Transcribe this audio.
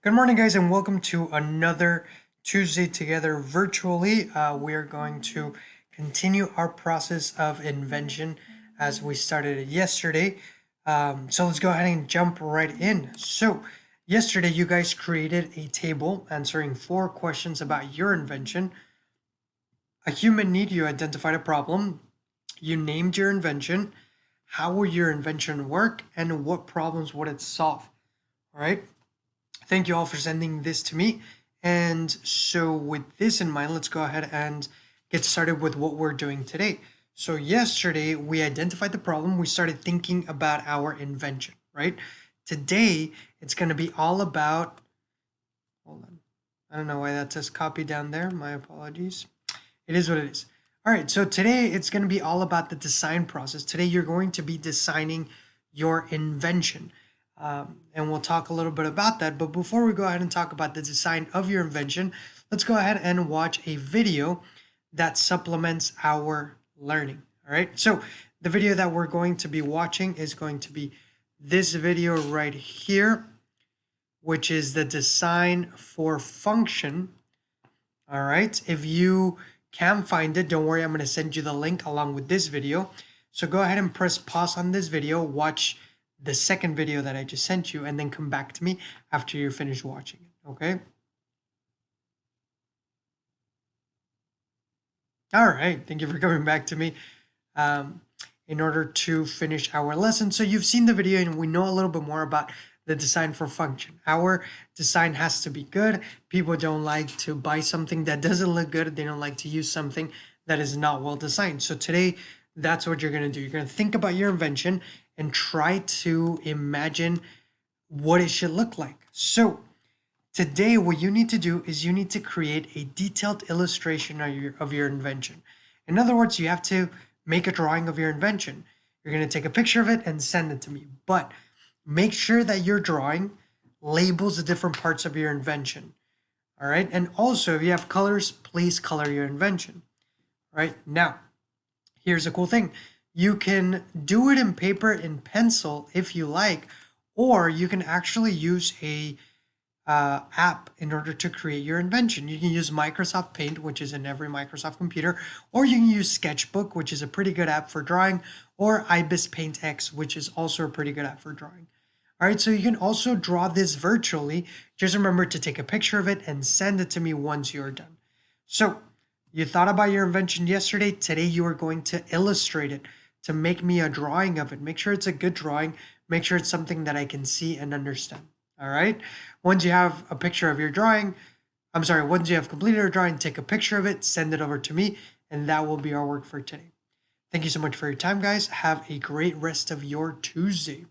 Good morning, guys, and welcome to another Tuesday together virtually. We are going to continue our process of invention as we started it yesterday. So let's go ahead and jump right in. So, yesterday, you guys created a table answering 4 questions about your invention. A human need, you identified a problem, you named your invention, how will your invention work, and what problems would it solve? All right. Thank you all for sending this to me. And so with this in mind, let's go ahead and get started with what we're doing today. So yesterday we identified the problem. We started thinking about our invention, right? Today it's going to be all about, hold on. I don't know why that says copy down there. My apologies. It is what it is. All right, so today it's going to be all about the design process. Today you're going to be designing your invention. And we'll talk a little bit about that. But before we go ahead and talk about the design of your invention, let's go ahead and watch a video that supplements our learning. All right, so the video that we're going to be watching is going to be this video right here, which is the design for function. All right, if you can find it, don't worry, I'm going to send you the link along with this video. So go ahead and press pause on this video, watch the second video that I just sent you, and then come back to me after you're finished watching it, okay? All right, thank you for coming back to me in order to finish our lesson. So you've seen the video and we know a little bit more about the design for function. Our design has to be good. People don't like to buy something that doesn't look good. They don't like to use something that is not well designed. So today, that's what you're going to do. You're going to think about your invention and try to imagine what it should look like. So today, what you need to do is you need to create a detailed illustration of your invention. In other words, you have to make a drawing of your invention. You're going to take a picture of it and send it to me. But make sure that your drawing labels the different parts of your invention. All right. And also, if you have colors, please color your invention. All right. Now, here's a cool thing. You can do it in paper and pencil if you like, or you can actually use a app in order to create your invention. You can use Microsoft Paint, which is in every Microsoft computer, or you can use Sketchbook, which is a pretty good app for drawing, or Ibis Paint X, which is also a pretty good app for drawing. All right, so you can also draw this virtually. Just remember to take a picture of it and send it to me once you're done. So you thought about your invention yesterday. Today you are going to illustrate it, to make me a drawing of it. Make sure it's a good drawing. Make sure it's something that I can see and understand. All right. Once you have a picture of your drawing, once you have completed your drawing, take a picture of it, send it over to me, and that will be our work for today. Thank you so much for your time, guys. Have a great rest of your Tuesday.